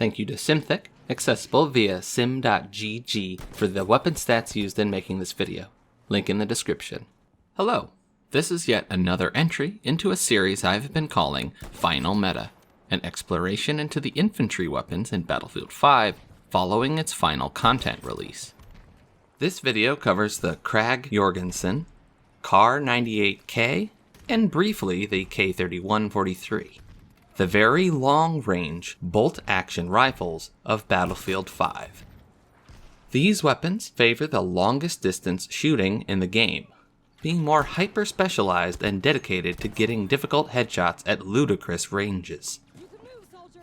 Thank you to Simthic, accessible via sim.gg for the weapon stats used in making this video. Link in the description. Hello, this is yet another entry into a series I've been calling Final Meta, an exploration into the infantry weapons in Battlefield 5 following its final content release. This video covers the Krag Jørgensen, Kar98K, and briefly the K3143. The very long-range bolt-action rifles of Battlefield 5. These weapons favor the longest distance shooting in the game, being more hyper-specialized and dedicated to getting difficult headshots at ludicrous ranges.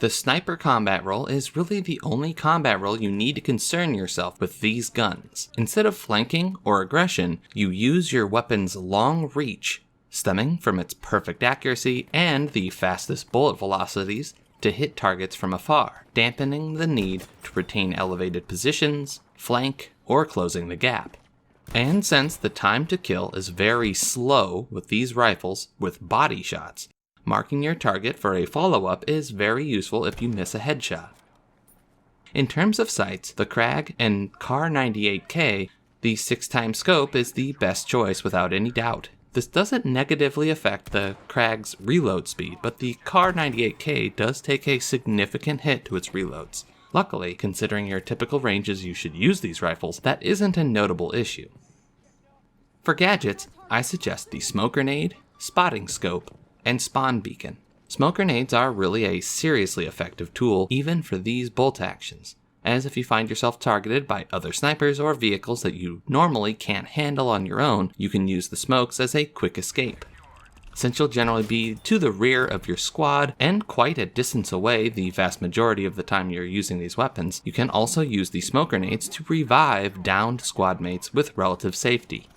The sniper combat role is really the only combat role you need to concern yourself with these guns. Instead of flanking or aggression, you use your weapon's long reach, stemming from its perfect accuracy and the fastest bullet velocities, to hit targets from afar, dampening the need to retain elevated positions, flank, or closing the gap. And since the time to kill is very slow with these rifles with body shots, marking your target for a follow-up is very useful if you miss a headshot. In terms of sights, the Krag and Kar98K, the 6x scope is the best choice without any doubt. This doesn't negatively affect the Krag's reload speed, but the Kar98K does take a significant hit to its reloads. Luckily, considering your typical ranges you should use these rifles, that isn't a notable issue. For gadgets, I suggest the smoke grenade, spotting scope, and spawn beacon. Smoke grenades are really a seriously effective tool even for these bolt actions, as if you find yourself targeted by other snipers or vehicles that you normally can't handle on your own, you can use the smokes as a quick escape. Since you'll generally be to the rear of your squad and quite a distance away the vast majority of the time you're using these weapons, you can also use the smoke grenades to revive downed squad mates with relative safety.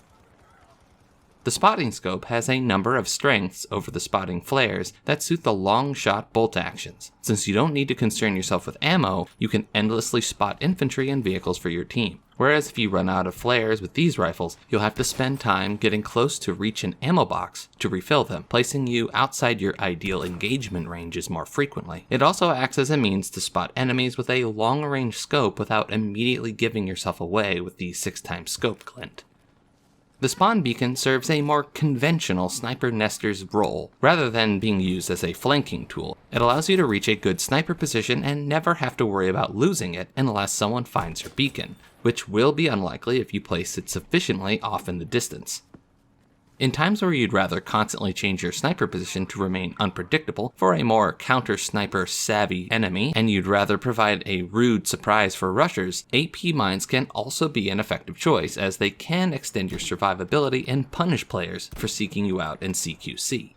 The spotting scope has a number of strengths over the spotting flares that suit the long shot bolt actions. Since you don't need to concern yourself with ammo, you can endlessly spot infantry and vehicles for your team. Whereas if you run out of flares with these rifles, you'll have to spend time getting close to reach an ammo box to refill them, placing you outside your ideal engagement ranges more frequently. It also acts as a means to spot enemies with a long-range scope without immediately giving yourself away with the 6x scope glint. The spawn beacon serves a more conventional sniper nester's role, rather than being used as a flanking tool. It allows you to reach a good sniper position and never have to worry about losing it unless someone finds your beacon, which will be unlikely if you place it sufficiently off in the distance. In times where you'd rather constantly change your sniper position to remain unpredictable for a more counter-sniper savvy enemy, and you'd rather provide a rude surprise for rushers, AP mines can also be an effective choice, as they can extend your survivability and punish players for seeking you out in CQC.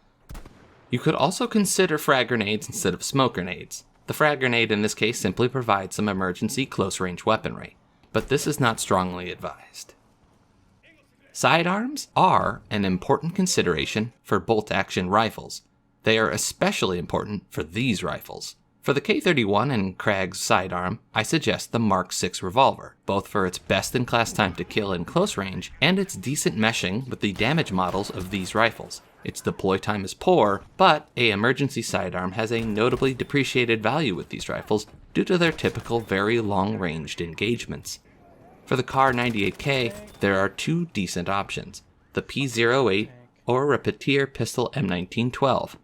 You could also consider frag grenades instead of smoke grenades. The frag grenade in this case simply provides some emergency close-range weaponry, but this is not strongly advised. Sidearms are an important consideration for bolt-action rifles. They are especially important for these rifles. For the K31 and Krag's sidearm, I suggest the Mark 6 revolver, both for its best-in-class time to kill in close range and its decent meshing with the damage models of these rifles. Its deploy time is poor, but an emergency sidearm has a notably depreciated value with these rifles due to their typical very long-ranged engagements. For the Kar98K, there are two decent options, the P08 or Repeater Pistol M1912.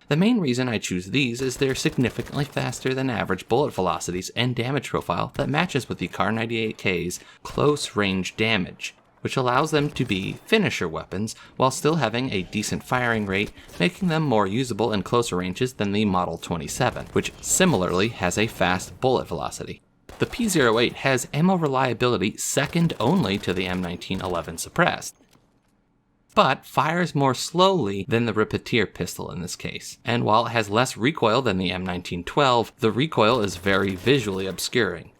The main reason I choose these is they're significantly faster than average bullet velocities and damage profile that matches with the Kar98K's close range damage, which allows them to be finisher weapons while still having a decent firing rate, making them more usable in closer ranges than the Model 27, which similarly has a fast bullet velocity. The P08 has ammo reliability second only to the M1911 suppressed, but fires more slowly than the Repeater pistol in this case. And while it has less recoil than the M1912, the recoil is very visually obscuring.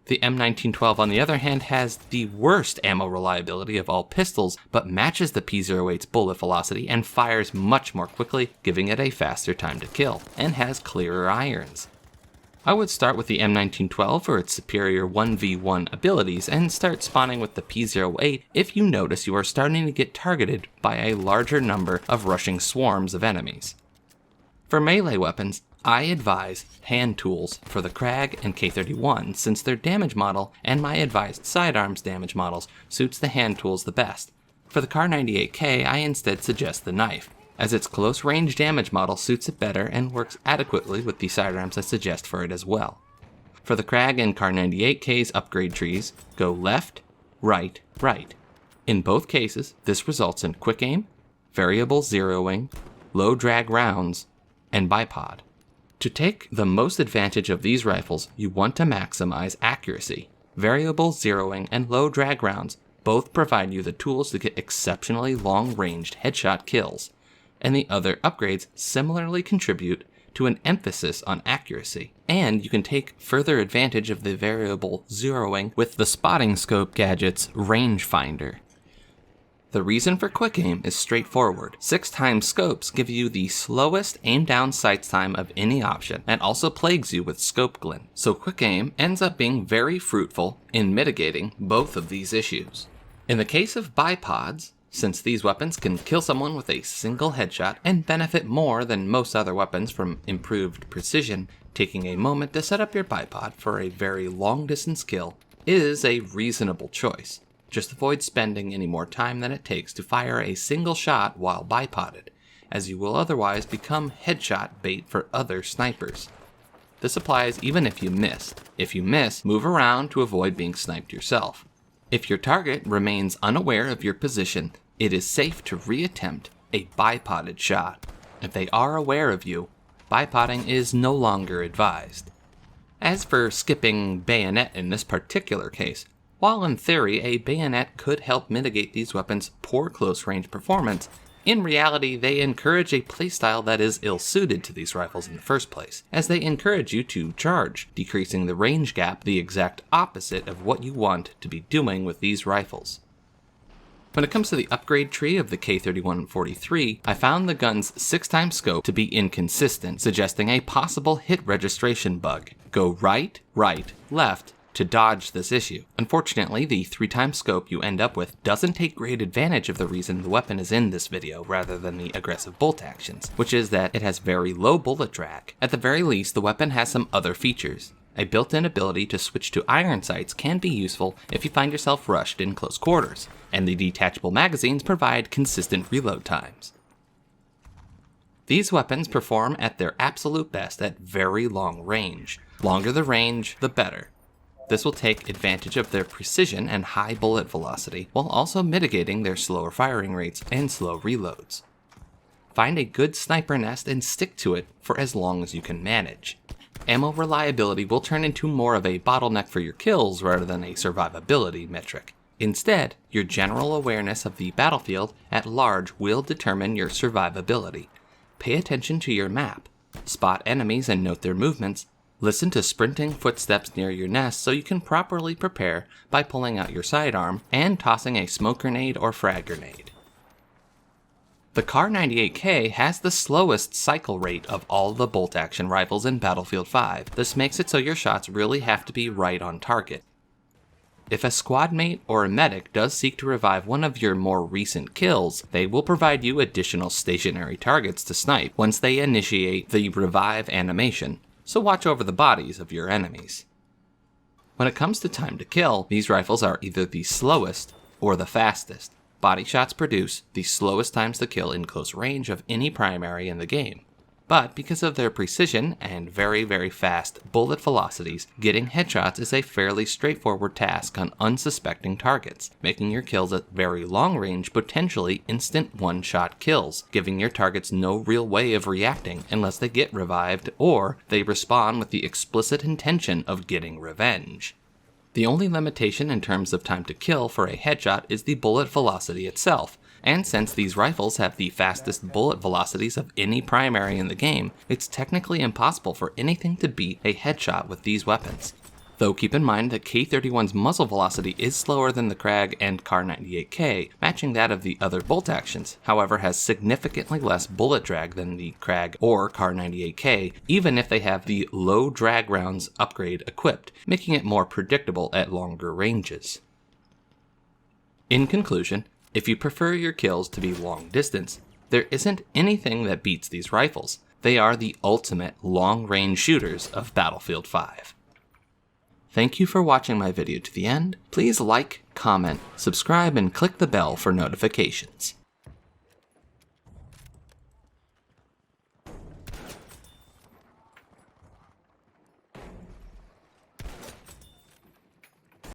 The M1912 on the other hand has the worst ammo reliability of all pistols, but matches the P08's bullet velocity and fires much more quickly, giving it a faster time to kill, and has clearer irons. I would start with the M1912 for its superior 1v1 abilities and start spawning with the P08 if you notice you are starting to get targeted by a larger number of rushing swarms of enemies. For melee weapons, I advise hand tools for the Krag and K31 since their damage model and my advised Sidearms damage models suits the hand tools the best. For the Kar98K, I instead suggest the knife, as its close range damage model suits it better and works adequately with the sidearms I suggest for it as well. For the Krag and Kar98K's upgrade trees, go left, right, right. In both cases, this results in quick aim, variable zeroing, low drag rounds, and bipod. To take the most advantage of these rifles, you want to maximize accuracy. Variable zeroing and low drag rounds both provide you the tools to get exceptionally long-ranged headshot kills, and the other upgrades similarly contribute to an emphasis on accuracy. And you can take further advantage of the variable zeroing with the spotting scope gadget's rangefinder. The reason for quick aim is straightforward. 6x scopes give you the slowest aim down sights time of any option and also plagues you with scope glint. So quick aim ends up being very fruitful in mitigating both of these issues. In the case of bipods, since these weapons can kill someone with a single headshot and benefit more than most other weapons from improved precision, taking a moment to set up your bipod for a very long distance kill is a reasonable choice. Just avoid spending any more time than it takes to fire a single shot while bipoded, as you will otherwise become headshot bait for other snipers. This applies even if you missed. If you miss, move around to avoid being sniped yourself. If your target remains unaware of your position, it is safe to reattempt a bipoded shot. If they are aware of you, bipoding is no longer advised. As for skipping bayonet in this particular case, while in theory a bayonet could help mitigate these weapons' poor close-range performance, in reality they encourage a playstyle that is ill-suited to these rifles in the first place, as they encourage you to charge, decreasing the range gap, the exact opposite of what you want to be doing with these rifles. When it comes to the upgrade tree of the K31-43, I found the gun's 6x scope to be inconsistent, suggesting a possible hit registration bug. Go right, right, left, to dodge this issue. Unfortunately, the 3x scope you end up with doesn't take great advantage of the reason the weapon is in this video rather than the aggressive bolt actions, which is that it has very low bullet drag. At the very least, the weapon has some other features. A built-in ability to switch to iron sights can be useful if you find yourself rushed in close quarters, and the detachable magazines provide consistent reload times. These weapons perform at their absolute best at very long range. Longer the range, the better. This will take advantage of their precision and high bullet velocity, while also mitigating their slower firing rates and slow reloads. Find a good sniper nest and stick to it for as long as you can manage. Ammo reliability will turn into more of a bottleneck for your kills rather than a survivability metric. Instead, your general awareness of the battlefield at large will determine your survivability. Pay attention to your map, spot enemies and note their movements. Listen to sprinting footsteps near your nest so you can properly prepare by pulling out your sidearm and tossing a smoke grenade or frag grenade. The Kar98K has the slowest cycle rate of all the bolt-action rifles in Battlefield 5. This makes it so your shots really have to be right on target. If a squad mate or a medic does seek to revive one of your more recent kills, they will provide you additional stationary targets to snipe once they initiate the revive animation. So watch over the bodies of your enemies. When it comes to time to kill, these rifles are either the slowest or the fastest. Body shots produce the slowest times to kill in close range of any primary in the game. But because of their precision and very, very fast bullet velocities, getting headshots is a fairly straightforward task on unsuspecting targets, making your kills at very long range potentially instant one-shot kills, giving your targets no real way of reacting unless they get revived or they respawn with the explicit intention of getting revenge. The only limitation in terms of time to kill for a headshot is the bullet velocity itself, and since these rifles have the fastest bullet velocities of any primary in the game, it's technically impossible for anything to beat a headshot with these weapons. Though keep in mind that K31's muzzle velocity is slower than the Krag and Kar98K, matching that of the other bolt actions, however has significantly less bullet drag than the Krag or Kar98K, even if they have the low drag rounds upgrade equipped, making it more predictable at longer ranges. In conclusion, if you prefer your kills to be long distance, there isn't anything that beats these rifles. They are the ultimate long-range shooters of Battlefield 5. Thank you for watching my video to the end. Please like, comment, subscribe, and click the bell for notifications.